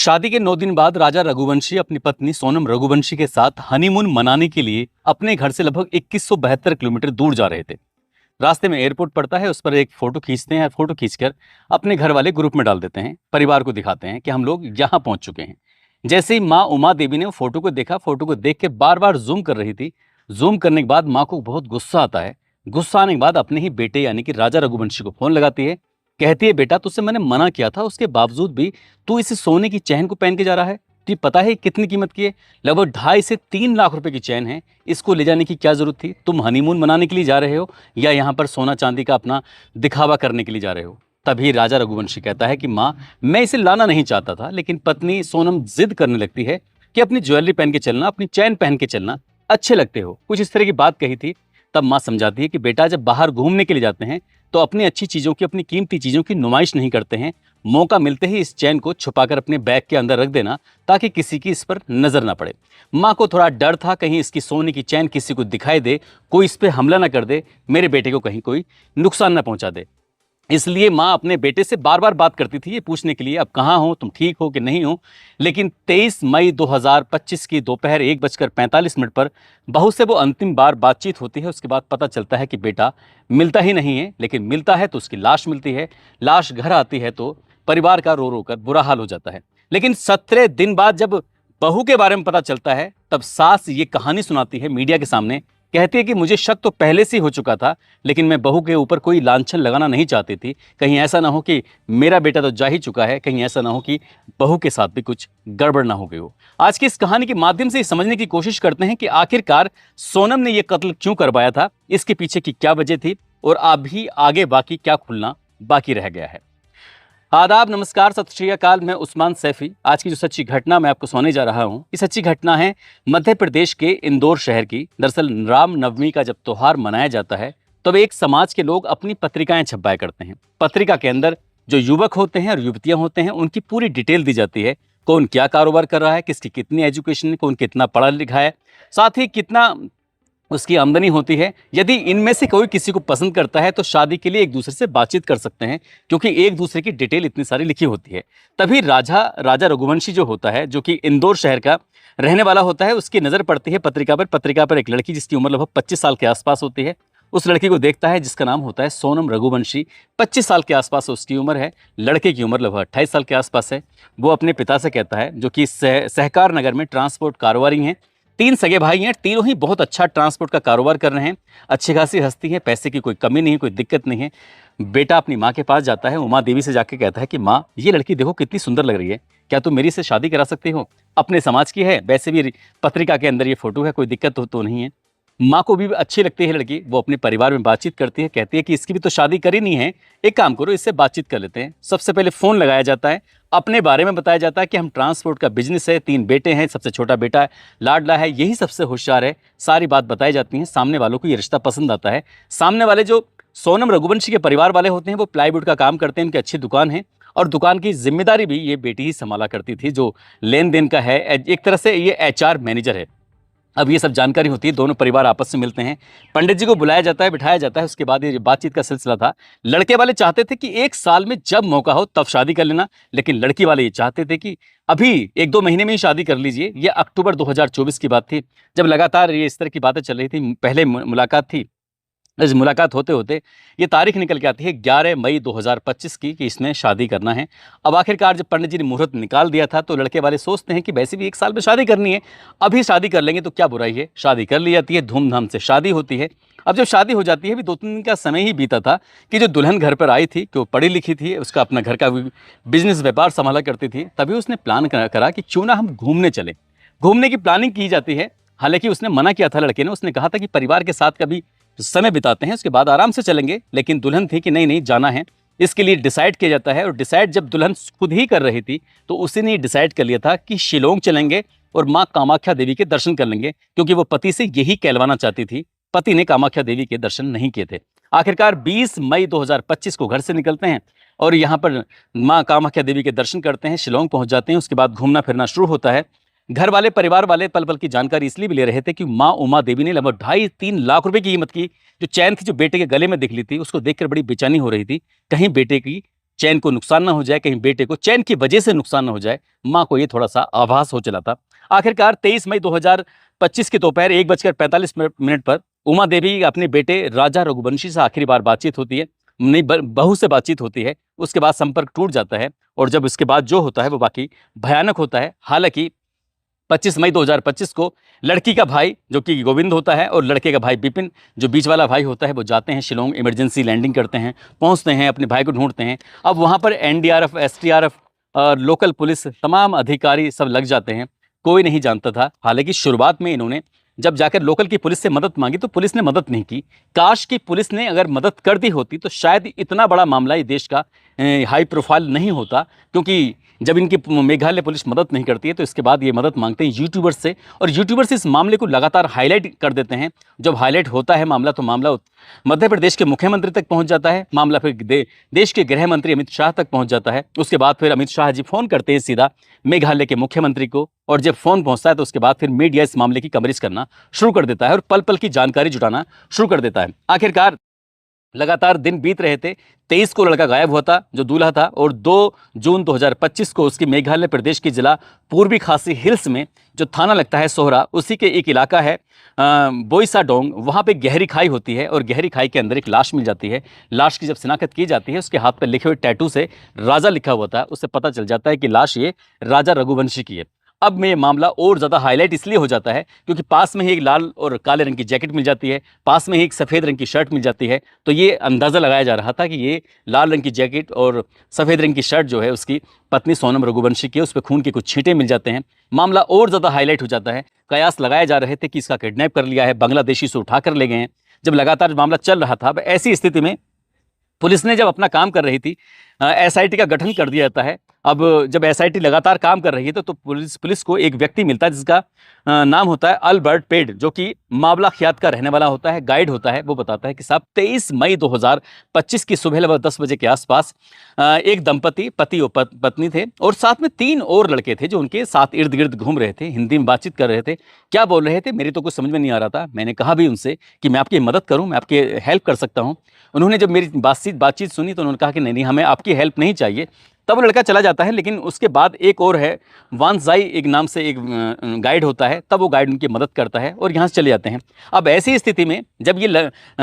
शादी के 9 दिन बाद राजा रघुवंशी अपनी पत्नी सोनम रघुवंशी के साथ हनीमून मनाने के लिए अपने घर से लगभग 2172 किलोमीटर दूर जा रहे थे। रास्ते में एयरपोर्ट पड़ता है, उस पर एक फोटो खींचते हैं। फोटो खींचकर अपने घर वाले ग्रुप में डाल देते हैं, परिवार को दिखाते हैं कि हम लोग यहाँ पहुंच चुके हैं। जैसे ही माँ उमा देवी ने वो फोटो को देखा, फोटो को देख के बार बार जूम कर रही थी। जूम करने के बाद माँ को बहुत गुस्सा आता है। गुस्सा आने के बाद अपने ही बेटे यानी कि राजा रघुवंशी को फोन लगाती है। कहती है, बेटा तुझसे मैंने मना किया था, उसके बावजूद भी तू इस सोने की चैन को पहन के जा रहा है। तुझे पता है कितनी कीमत की है? लगभग 2.5 से 3 लाख रुपए की चैन है। इसको ले जाने की क्या जरूरत थी? तुम हनीमून मनाने के लिए जा रहे हो या यहाँ पर सोना चांदी का अपना दिखावा करने के लिए जा रहे हो? तभी राजा रघुवंशी कहता है कि माँ, मैं इसे लाना नहीं चाहता था, लेकिन पत्नी सोनम जिद करने लगती है कि अपनी ज्वेलरी पहन के चलना, अपनी चैन पहन के चलना, अच्छे लगते हो। कुछ इस तरह की बात कही थी। तब माँ समझाती है कि बेटा, जब बाहर घूमने के लिए जाते हैं तो अपनी अच्छी चीज़ों की, अपनी कीमती चीज़ों की नुमाइश नहीं करते हैं। मौका मिलते ही इस चैन को छुपाकर अपने बैग के अंदर रख देना, ताकि किसी की इस पर नजर ना पड़े। माँ को थोड़ा डर था, कहीं इसकी सोने की चैन किसी को दिखाई दे, कोई इस पर हमला ना कर दे, मेरे बेटे को कहीं कोई नुकसान ना पहुंचा दे। इसलिए माँ अपने बेटे से बार बार बात करती थी, ये पूछने के लिए, अब कहाँ हो तुम, ठीक हो कि नहीं हो। लेकिन 23 मई 2025 की दोपहर 1:45 पर बहू से वो अंतिम बार बातचीत होती है। उसके बाद पता चलता है कि बेटा मिलता ही नहीं है, लेकिन मिलता है तो उसकी लाश मिलती है। लाश घर आती है तो परिवार का रो रो कर बुरा हाल हो जाता है। लेकिन 17 दिन बाद जब बहू के बारे में पता चलता है, तब सास ये कहानी सुनाती है मीडिया के सामने। कहती है कि मुझे शक तो पहले से ही हो चुका था, लेकिन मैं बहू के ऊपर कोई लांछन लगाना नहीं चाहती थी। कहीं ऐसा ना हो कि मेरा बेटा तो जा ही चुका है, कहीं ऐसा ना हो कि बहू के साथ भी कुछ गड़बड़ ना हो गई हो। आज की इस कहानी के माध्यम से समझने की कोशिश करते हैं कि आखिरकार सोनम ने यह कत्ल क्यों करवाया था, इसके पीछे की क्या वजह थी, और अभी आगे बाकी क्या खुलना बाकी रह गया है। आदाब, नमस्कार, सत श्री अकाल। मैं उस्मान सैफी। आज की जो सच्ची घटना मैं आपको सुनाने जा रहा हूँ, ये सच्ची घटना है मध्य प्रदेश के इंदौर शहर की। दरअसल राम नवमी का जब त्योहार मनाया जाता है, तब एक समाज के लोग अपनी पत्रिकाएं छपवाया करते हैं। पत्रिका के अंदर जो युवक होते हैं और युवतियां होते हैं, उनकी पूरी डिटेल दी जाती है। कौन क्या कारोबार कर रहा है, किसकी कितनी एजुकेशन है, कौन कितना पढ़ा लिखा है, साथ ही कितना उसकी आमदनी होती है। यदि इनमें से कोई किसी को पसंद करता है तो शादी के लिए एक दूसरे से बातचीत कर सकते हैं, क्योंकि एक दूसरे की डिटेल इतनी सारी लिखी होती है। तभी राजा रघुवंशी जो होता है, जो कि इंदौर शहर का रहने वाला होता है, उसकी नज़र पड़ती है पत्रिका पर एक लड़की जिसकी उम्र लगभग 25 साल के आसपास होती है। उस लड़की को देखता है जिसका नाम होता है सोनम रघुवंशी। 25 साल के आसपास उसकी उम्र है। लड़के की उम्र लगभग 28 साल के आसपास है। वो अपने पिता से कहता है, जो कि सहकार नगर में ट्रांसपोर्ट कारोबारी हैं। 3 सगे भाई हैं, तीनों ही बहुत अच्छा ट्रांसपोर्ट का कारोबार कर रहे हैं। अच्छी खासी हस्ती है, पैसे की कोई कमी नहीं है, कोई दिक्कत नहीं है। बेटा अपनी माँ के पास जाता है, उमा देवी से जाके कहता है कि माँ, ये लड़की देखो कितनी सुंदर लग रही है, क्या तुम मेरी से शादी करा सकती हो? अपने समाज की है, वैसे भी पत्रिका के अंदर ये फोटो है, कोई दिक्कत तो नहीं है। माँ को भी अच्छी लगती है लड़की। वो अपने परिवार में बातचीत करती है, कहती है कि इसकी भी तो शादी करी नहीं है, एक काम करो, इससे बातचीत कर लेते हैं। सबसे पहले फ़ोन लगाया जाता है, अपने बारे में बताया जाता है कि हम ट्रांसपोर्ट का बिजनेस है, 3 बेटे हैं, सबसे छोटा बेटा लाडला है, यही सबसे होशियार है। सारी बात बताई जाती है। सामने वालों को ये रिश्ता पसंद आता है। सामने वाले जो सोनम रघुवंशी के परिवार वाले होते हैं, वो प्लाईवुड का काम करते हैं, उनकी अच्छी दुकान है, और दुकान की जिम्मेदारी भी ये बेटी ही संभाला करती थी। जो लेन देन का है, एक तरह से ये HR मैनेजर है। अब ये सब जानकारी होती है, दोनों परिवार आपस में मिलते हैं, पंडित जी को बुलाया जाता है, बिठाया जाता है। उसके बाद ये बातचीत का सिलसिला था। लड़के वाले चाहते थे कि 1 साल में जब मौका हो तब शादी कर लेना, लेकिन लड़की वाले ये चाहते थे कि अभी 1-2 महीने में ही शादी कर लीजिए। ये अक्टूबर 2024 की बात थी, जब लगातार ये इस तरह की बातें चल रही थी। पहले मुलाकात थी। इस मुलाकात होते होते ये तारीख निकल के आती है 11 मई 2025 की, कि इसने शादी करना है। अब आखिरकार जब पंडित जी ने मुहूर्त निकाल दिया था, तो लड़के वाले सोचते हैं कि वैसे भी 1 साल में शादी करनी है, अभी शादी कर लेंगे तो क्या बुराई है। शादी कर ली जाती है, धूमधाम से शादी होती है। अब जब शादी हो जाती है, अभी 2-3 दिन का समय ही बीता था कि जो दुल्हन घर पर आई थी, कि वो पढ़ी लिखी थी, उसका अपना घर का बिजनेस व्यापार संभाला करती थी। तभी उसने प्लान करा कि क्यों ना हम घूमने चलें। घूमने की प्लानिंग की जाती है। हालांकि उसने मना किया था लड़के ने, उसने कहा था कि परिवार के साथ कभी समय बिताते हैं, उसके बाद आराम से चलेंगे। लेकिन दुल्हन थी कि नहीं नहीं, जाना है। इसके लिए डिसाइड किया जाता है, और डिसाइड जब दुल्हन खुद ही कर रही थी, तो उसी ने डिसाइड कर लिया था कि शिलोंग चलेंगे और माँ कामाख्या देवी के दर्शन कर लेंगे, क्योंकि वो पति से यही कहलवाना चाहती थी। पति ने कामाख्या देवी के दर्शन नहीं किए थे। आखिरकार 20 मई 2025 को घर से निकलते हैं और यहाँ पर माँ कामाख्या देवी के दर्शन करते हैं, शिलोंग पहुँच जाते हैं। उसके बाद घूमना फिरना शुरू होता है। घर वाले, परिवार वाले पल पल की जानकारी इसलिए भी ले रहे थे कि माँ उमा देवी ने लगभग 2.5-3 लाख रुपए की कीमत की जो चैन थी, जो बेटे के गले में दिख ली थी, उसको देखकर बड़ी बेचैनी हो रही थी, कहीं बेटे की चैन को नुकसान ना हो जाए, कहीं बेटे को चैन की वजह से नुकसान ना हो जाए, माँ को ये थोड़ा सा आभास हो चला था। आखिरकार 23 मई 2025 की दोपहर 1:45 पर उमा देवी अपने बेटे राजा रघुवंशी से आखिरी बार बातचीत होती है, नहीं बहू से बातचीत होती है। उसके बाद संपर्क टूट जाता है और जब उसके बाद जो होता है वो बाकी भयानक होता है। हालांकि 25 मई 2025 को लड़की का भाई जो कि गोविंद होता है और लड़के का भाई बिपिन जो बीच वाला भाई होता है वो जाते हैं शिलोंग, इमरजेंसी लैंडिंग करते हैं, पहुंचते हैं, अपने भाई को ढूंढते हैं। अब वहां पर एनडीआरएफ, एसडीआरएफ और लोकल पुलिस तमाम अधिकारी सब लग जाते हैं। कोई नहीं जानता था। हालांकि शुरुआत में इन्होंने जब जाकर लोकल की पुलिस से मदद मांगी तो पुलिस ने मदद नहीं की। काश की पुलिस ने अगर मदद कर दी होती तो शायद इतना बड़ा मामला ये देश का हाई प्रोफाइल नहीं होता, क्योंकि जब इनकी मेघालय पुलिस मदद नहीं करती है तो इसके बाद ये मदद मांगते हैं यूट्यूबर्स से, और यूट्यूबर्स इस मामले को लगातार हाईलाइट कर देते हैं। जब हाईलाइट होता है मामला तो मामला मध्य प्रदेश के मुख्यमंत्री तक पहुंच जाता है, मामला फिर देश के गृह मंत्री अमित शाह तक पहुंच जाता है। उसके बाद फिर अमित शाह जी फोन करते हैं सीधा मेघालय के मुख्यमंत्री को, और जब फोन पहुंचता है तो उसके बाद फिर मीडिया इस मामले की कवरेज करना शुरू कर देता है और पल पल की जानकारी जुटाना शुरू कर देता है। आखिरकार लगातार दिन बीत रहे थे। 23 को लड़का गायब हुआ था जो दूल्हा था, और 2 जून 2025 को उसकी मेघालय प्रदेश की जिला पूर्वी खासी हिल्स में जो थाना लगता है सोहरा, उसी के एक इलाका है बोईसाडोंग, वहाँ पे गहरी खाई होती है और गहरी खाई के अंदर एक लाश मिल जाती है। लाश की जब शिनाख्त की जाती है उसके हाथ पर लिखे हुए टैटू से राजा लिखा हुआ था, उससे पता चल जाता है कि लाश ये राजा रघुवंशी की है। अब में ये मामला और ज़्यादा हाईलाइट इसलिए हो जाता है क्योंकि पास में ही एक लाल और काले रंग की जैकेट मिल जाती है, पास में ही एक सफ़ेद रंग की शर्ट मिल जाती है। तो ये अंदाज़ा लगाया जा रहा था कि ये लाल रंग की जैकेट और सफ़ेद रंग की शर्ट जो है उसकी पत्नी सोनम रघुवंशी की, उस पर खून के कुछ छींटे मिल जाते हैं। मामला और ज़्यादा हाईलाइट हो जाता है। कयास लगाए जा रहे थे कि इसका किडनैप कर लिया है, बांग्लादेशी से उठा कर ले गए हैं। जब लगातार मामला चल रहा था, अब ऐसी स्थिति में पुलिस ने जब अपना काम कर रही थी, एसआईटी का गठन कर दिया जाता है। अब जब एसआईटी लगातार काम कर रही है तो पुलिस को एक व्यक्ति मिलता है जिसका नाम होता है अल्बर्ट पेड, जो कि मावला ख्यात का रहने वाला होता है, गाइड होता है। वो बताता है कि साहब 23 मई 2025 की सुबह लगभग 10 बजे के आसपास एक दंपति पति और पत्नी थे और साथ में 3 और लड़के थे जो उनके साथ इर्द गिर्द घूम रहे थे, हिंदी में बातचीत कर रहे थे। क्या बोल रहे थे मेरी तो कुछ समझ में नहीं आ रहा था। मैंने कहा भी उनसे कि मैं आपकी मदद करूँ, मैं आपकी हेल्प कर सकता हूँ। उन्होंने जब मेरी बातचीत सुनी तो उन्होंने कहा कि नहीं, हमें आपकी हेल्प नहीं चाहिए। तब वो लड़का चला जाता है। लेकिन उसके बाद एक और है, वानजाई एक नाम से एक गाइड होता है, तब वो गाइड उनकी मदद करता है और यहाँ से चले जाते हैं। अब ऐसी स्थिति में जब ये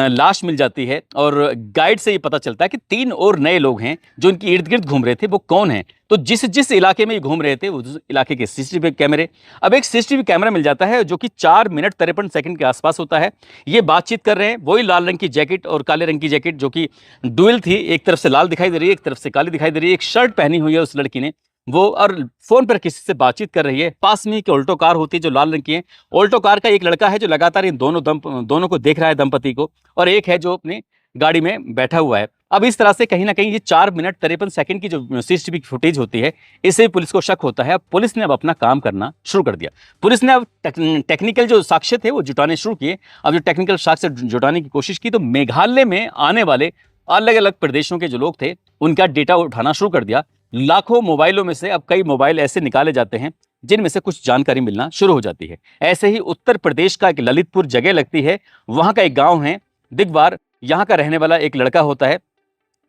लाश मिल जाती है और गाइड से ये पता चलता है कि 3 और नए लोग हैं जो इनकी इर्द गिर्द घूम रहे थे, वो कौन है। तो जिस इलाके में ये घूम रहे थे उस इलाके के सीसीटीवी कैमरे, अब एक सीसीटीवी कैमरा मिल जाता है जो कि 4 मिनट 53 सेकंड के आसपास होता है। ये बातचीत कर रहे हैं, वही लाल रंग की जैकेट और काले रंग की जैकेट जो कि डुअल थी, एक तरफ से लाल दिखाई दे रही है, एक तरफ से काली दिखाई दे रही है। एक शर्ट पहनी हुई है उस लड़की ने वो, और फोन पर किसी से बातचीत कर रही है। पास में एक ऑल्टो कार होती है जो लाल रंग की है। ऑल्टो कार का एक लड़का है जो लगातार इन दोनों को देख रहा है, दंपति को, और एक है जो अपनी गाड़ी में बैठा हुआ है। अब इस तरह से कहीं ना कहीं ये 4 मिनट 53 सेकंड की जो सीसीटीवी फुटेज होती है, इससे पुलिस को शक होता है। अब पुलिस ने अब अपना काम करना शुरू कर दिया। पुलिस ने अब टेक्निकल जो साक्ष्य थे वो जुटाने शुरू किए। अब जो टेक्निकल साक्ष्य जुटाने की कोशिश की तो मेघालय में आने वाले अलग अलग प्रदेशों के जो लोग थे उनका डेटा उठाना शुरू कर दिया। लाखों मोबाइलों में से अब कई मोबाइल ऐसे निकाले जाते हैं जिनमें से कुछ जानकारी मिलना शुरू हो जाती है। ऐसे ही उत्तर प्रदेश का एक ललितपुर जगह लगती है, वहाँ का एक गाँव है दिगवार, यहाँ का रहने वाला एक लड़का होता है।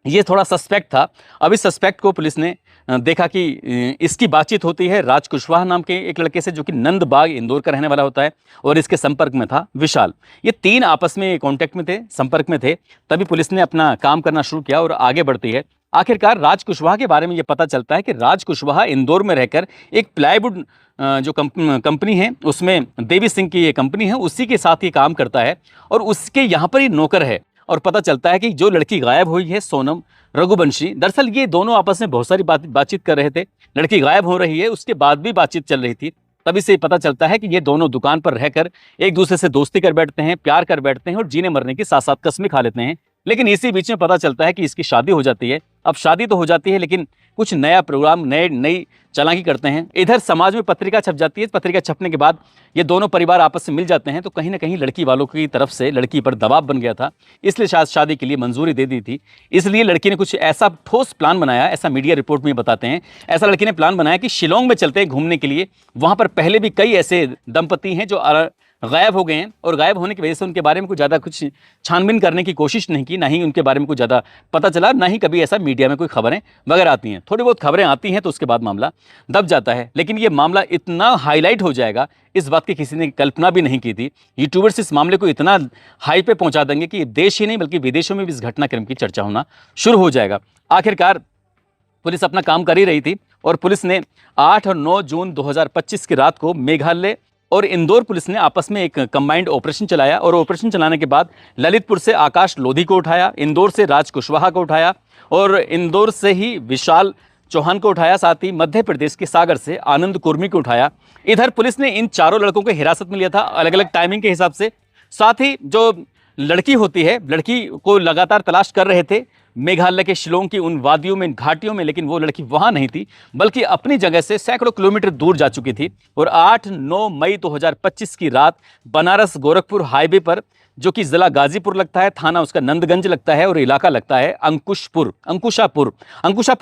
ये थोड़ा सस्पेक्ट था। अब इस सस्पेक्ट को पुलिस ने देखा कि इसकी बातचीत होती है राज कुशवाहा नाम के एक लड़के से जो कि नंदबाग इंदौर का रहने वाला होता है, और इसके संपर्क में था विशाल। ये 3 आपस में कांटेक्ट में थे, संपर्क में थे। तभी पुलिस ने अपना काम करना शुरू किया और आगे बढ़ती है। आखिरकार राज कुशवाहा के बारे में ये पता चलता है कि राज कुशवाहा इंदौर में रहकर एक प्लाईवुड जो कंपनी है उसमें देवी सिंह की ये कंपनी है, उसी के साथ ये काम करता है और उसके यहाँ पर ही नौकर है। और पता चलता है कि जो लड़की गायब हुई है सोनम रघुवंशी, दरअसल ये दोनों आपस में बहुत सारी बातचीत कर रहे थे। लड़की गायब हो रही है, उसके बाद भी बातचीत चल रही थी। तभी से पता चलता है कि ये दोनों दुकान पर रहकर एक दूसरे से दोस्ती कर बैठते हैं, प्यार कर बैठते हैं और जीने मरने की साथ साथ कस्में खा लेते हैं। लेकिन इसी बीच में पता चलता है कि इसकी शादी हो जाती है। अब शादी तो हो जाती है लेकिन कुछ नया प्रोग्राम, नई चालाकी करते हैं। इधर समाज में पत्रिका छप जाती है। पत्रिका छपने के बाद ये दोनों परिवार आपस में मिल जाते हैं। तो कहीं ना कहीं लड़की वालों की तरफ से लड़की पर दबाव बन गया था, इसलिए शायद शादी के लिए मंजूरी दे दी थी। इसलिए लड़की ने कुछ ऐसा ठोस प्लान बनाया, ऐसा मीडिया रिपोर्ट में बताते हैं। ऐसा लड़की ने प्लान बनाया कि शिलोंग में चलते हैं घूमने के लिए। वहाँ पर पहले भी कई ऐसे दंपति हैं जो गायब हो गए हैं और गायब होने की वजह से उनके बारे में कुछ ज़्यादा कुछ छानबीन करने की कोशिश नहीं की, ना ही उनके बारे में कुछ ज़्यादा पता चला, ना ही कभी ऐसा मीडिया में कोई खबरें वगैरह आती हैं। थोड़ी बहुत खबरें आती हैं तो उसके बाद मामला दब जाता है, लेकिन ये मामला इतना हाईलाइट हो जाएगा, इस बात की किसी ने कल्पना भी नहीं की थी। यूट्यूबर्स इस मामले को इतना हाई पे पहुंचा देंगे कि देश ही नहीं बल्कि विदेशों में भी इस घटनाक्रम की चर्चा होना शुरू हो जाएगा। आखिरकार पुलिस अपना काम कर ही रही थी और पुलिस ने 8 और 9 जून 2025 की रात को मेघालय और इंदौर पुलिस ने आपस में एक कंबाइंड ऑपरेशन चलाया और ऑपरेशन चलाने के बाद ललितपुर से आकाश लोधी को उठाया, इंदौर से राज कुशवाहा को उठाया और इंदौर से ही विशाल चौहान को उठाया, साथ ही मध्य प्रदेश के सागर से आनंद कुर्मी को उठाया। इधर पुलिस ने इन चारों लड़कों को हिरासत में लिया था अलग अलग टाइमिंग के हिसाब से। साथ ही जो लड़की होती है, लड़की को लगातार तलाश कर रहे थे मेघालय के शिलोंग की उन वादियों में, घाटियों में, लेकिन वो लड़की वहां नहीं थी बल्कि अपनी जगह से सैकड़ों किलोमीटर दूर जा चुकी थी। और 8-9 मई 2025 की रात बनारस गोरखपुर हाईवे पर, जो कि जिला गाजीपुर लगता है, थाना उसका नंदगंज लगता है और इलाका लगता है अंकुशापुर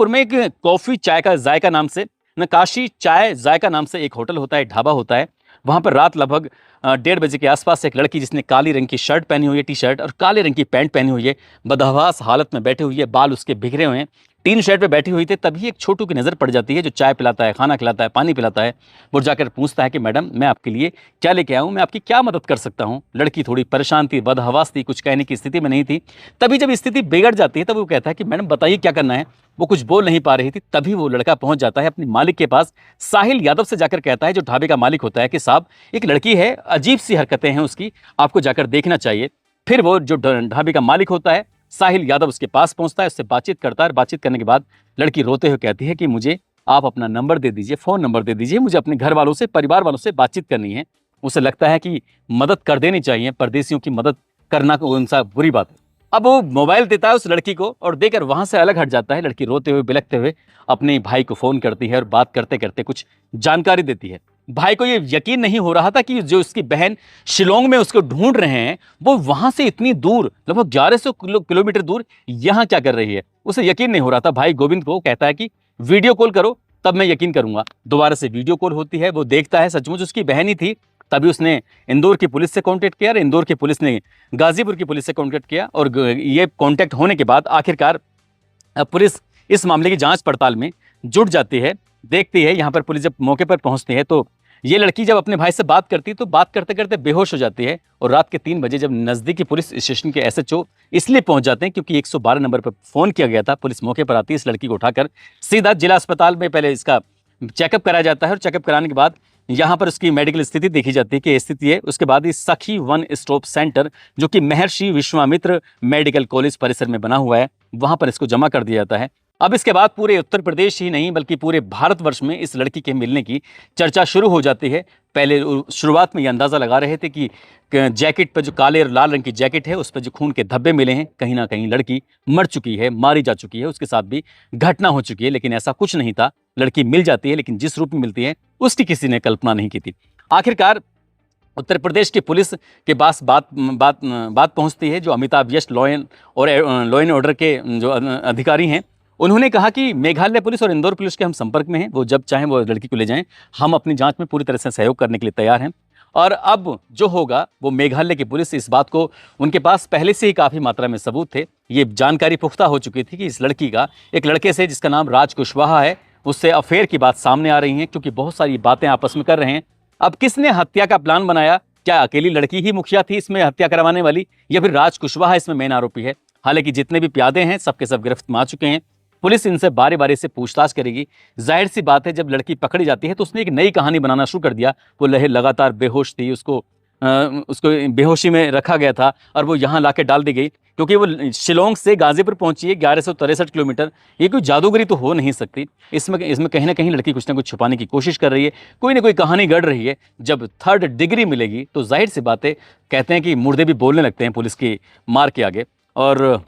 में एक कॉफी चाय का जायका नाम से, नकाशी चाय जायका नाम से एक होटल होता है, ढाबा होता है। वहां पर रात लगभग 1:30 बजे के आसपास एक लड़की जिसने काली रंग की शर्ट पहनी हुई है, टी शर्ट, और काले रंग की पैंट पहनी हुई है, बदहवास हालत में बैठी हुई है, बाल उसके बिखरे हुए हैं, टीन शेड पे बैठी हुई थी। तभी एक छोटू की नज़र पड़ जाती है जो चाय पिलाता है, खाना खिलाता है, पानी पिलाता है। वो जाकर पूछता है कि मैडम मैं आपके लिए क्या लेके आया हूँ, मैं आपकी क्या मदद कर सकता हूँ। लड़की थोड़ी परेशान थी, बदहवास थी, कुछ कहने की स्थिति में नहीं थी। तभी जब स्थिति बिगड़ जाती है तब वो कहता है कि मैडम बताइए क्या करना है। वो कुछ बोल नहीं पा रही थी, तभी वो लड़का पहुंच जाता है अपने मालिक के पास, साहिल यादव से जाकर कहता है, जो ढाबे का मालिक होता है, कि साहब एक लड़की है, अजीब सी हरकतें हैं उसकी, आपको जाकर देखना चाहिए। फिर वो जो ढाबे का मालिक होता है साहिल यादव उसके पास पहुंचता है, उससे बातचीत करता है। बातचीत करने के बाद लड़की रोते हुए कहती है कि मुझे आप अपना नंबर दे दीजिए, फ़ोन नंबर दे दीजिए, मुझे अपने घर वालों से, परिवार वालों से बातचीत करनी है। उसे लगता है कि मदद कर देनी चाहिए, परदेशियों की मदद करना कौन सा बुरी बात है। अब वो मोबाइल देता है उस लड़की को और देकर वहां से अलग हट जाता है। लड़की रोते हुए बिलखते हुए अपने भाई को फ़ोन करती है और बात करते करते कुछ जानकारी देती है। भाई को ये यकीन नहीं हो रहा था कि जो उसकी बहन शिलोंग में उसको ढूंढ रहे हैं वो वहां से इतनी दूर, लगभग 1100 किलोमीटर दूर यहाँ क्या कर रही है। उसे यकीन नहीं हो रहा था। भाई गोविंद को कहता है कि वीडियो कॉल करो तब मैं यकीन करूंगा। दोबारा से वीडियो कॉल होती है, वो देखता है सचमुच उसकी बहन ही थी। तभी उसने इंदौर की पुलिस से कांटेक्ट किया और इंदौर की पुलिस ने गाजीपुर की पुलिस से कांटेक्ट किया और ये कांटेक्ट होने के बाद आखिरकार पुलिस इस मामले की जांच पड़ताल में जुट जाती है। देखती है, यहाँ पर पुलिस जब मौके पर पहुंचती है तो ये लड़की जब अपने भाई से बात करती है तो बात करते करते बेहोश हो जाती है। और रात के 3 बजे जब नज़दीकी पुलिस स्टेशन के एसएचओ इसलिए पहुंच जाते हैं क्योंकि 112 नंबर पर फ़ोन किया गया था। पुलिस मौके पर आती है, इस लड़की को उठाकर सीधा जिला अस्पताल में पहले इसका चेकअप कराया जाता है और चेकअप कराने के बाद यहाँ पर उसकी मेडिकल स्थिति देखी जाती है कि स्थिति है। उसके बाद ही सखी वन स्टॉप सेंटर, जो कि महर्षि विश्वामित्र मेडिकल कॉलेज परिसर में बना हुआ है, वहाँ पर इसको जमा कर दिया जाता है। अब इसके बाद पूरे उत्तर प्रदेश ही नहीं बल्कि पूरे भारतवर्ष में इस लड़की के मिलने की चर्चा शुरू हो जाती है। पहले शुरुआत में ये अंदाज़ा लगा रहे थे कि जैकेट पर जो काले और लाल रंग की जैकेट है उस पर जो खून के धब्बे मिले हैं, कहीं ना कहीं लड़की मर चुकी है, मारी जा चुकी है, उसके साथ भी घटना हो चुकी है। लेकिन ऐसा कुछ नहीं था। लड़की मिल जाती है, लेकिन जिस रूप में मिलती है उसकी किसी ने कल्पना नहीं की थी। आखिरकार उत्तर प्रदेश की पुलिस के पास बात पहुंचती है। जो अमिताभ यश लॉ एंड ऑर्डर के जो अधिकारी हैं, उन्होंने कहा कि मेघालय पुलिस और इंदौर पुलिस के हम संपर्क में हैं, वो जब चाहें वो लड़की को ले जाएं, हम अपनी जांच में पूरी तरह से सहयोग करने के लिए तैयार हैं। और अब जो होगा वो मेघालय की पुलिस इस बात को, उनके पास पहले से ही काफ़ी मात्रा में सबूत थे, ये जानकारी पुख्ता हो चुकी थी कि इस लड़की का एक लड़के से जिसका नाम राज कुशवाहा है उससे अफेयर की बात सामने आ रही है, क्योंकि बहुत सारी बातें आपस में कर रहे हैं। अब किसने हत्या का प्लान बनाया? क्या अकेली लड़की ही मुखिया थी इसमें हत्या करवाने वाली, या फिर राज कुशवाहा इसमें मेन आरोपी है? हालांकि जितने भी प्यादे हैं सबके सब गिरफ्त में आ चुके हैं। पुलिस इनसे बारी बारी से पूछताछ करेगी। जाहिर सी बात है, जब लड़की पकड़ी जाती है तो उसने एक नई कहानी बनाना शुरू कर दिया। वो लगातार बेहोश थी, उसको बेहोशी में रखा गया था और वो यहाँ लाके डाल दी गई, क्योंकि वो शिलोंग से गाजीपुर पहुंची है 1163 किलोमीटर। ये कोई जादूगरी तो हो नहीं सकती। इसमें कहीं ना कहीं लड़की कुछ ना कुछ छुपाने की कोशिश कर रही है, कोई ना कोई कहानी गढ़ रही है। जब 3rd डिग्री मिलेगी तो जाहिर सी बातें, कहते हैं कि मुर्दे भी बोलने लगते हैं पुलिस की मार के आगे, और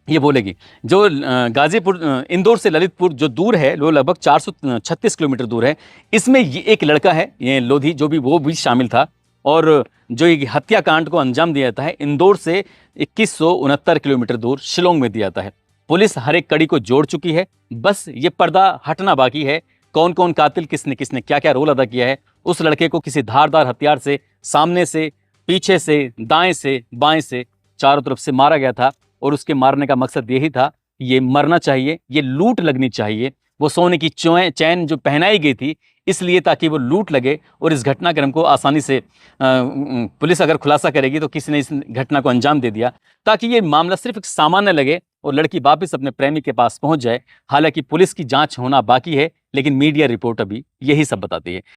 ये बोलेगी। जो गाजीपुर इंदौर से ललितपुर जो दूर है, वो लगभग 436 किलोमीटर दूर है। इसमें ये एक लड़का है, ये लोधी, जो भी वो भी शामिल था। और जो ये हत्याकांड को अंजाम दिया जाता है इंदौर से 2169 किलोमीटर दूर शिलोंग में दिया जाता है। पुलिस हर एक कड़ी को जोड़ चुकी है, बस ये पर्दा हटना बाकी है। कौन कौन कातिल, किसने किसने क्या क्या रोल अदा किया है, उस लड़के को किसी धारदार हथियार से सामने से, पीछे से, दाएं से, बाएं से, चारों तरफ से मारा गया था। और उसके मारने का मकसद यही था, ये मरना चाहिए, ये लूट लगनी चाहिए। वो सोने की चैन जो पहनाई गई थी इसलिए ताकि वो लूट लगे। और इस घटनाक्रम को आसानी से पुलिस अगर खुलासा करेगी तो किसी ने इस घटना को अंजाम दे दिया ताकि ये मामला सिर्फ एक सामान्य लगे और लड़की वापस अपने प्रेमी के पास पहुंच जाए। हालांकि पुलिस की जांच होना बाकी है, लेकिन मीडिया रिपोर्ट अभी यही सब बताती है।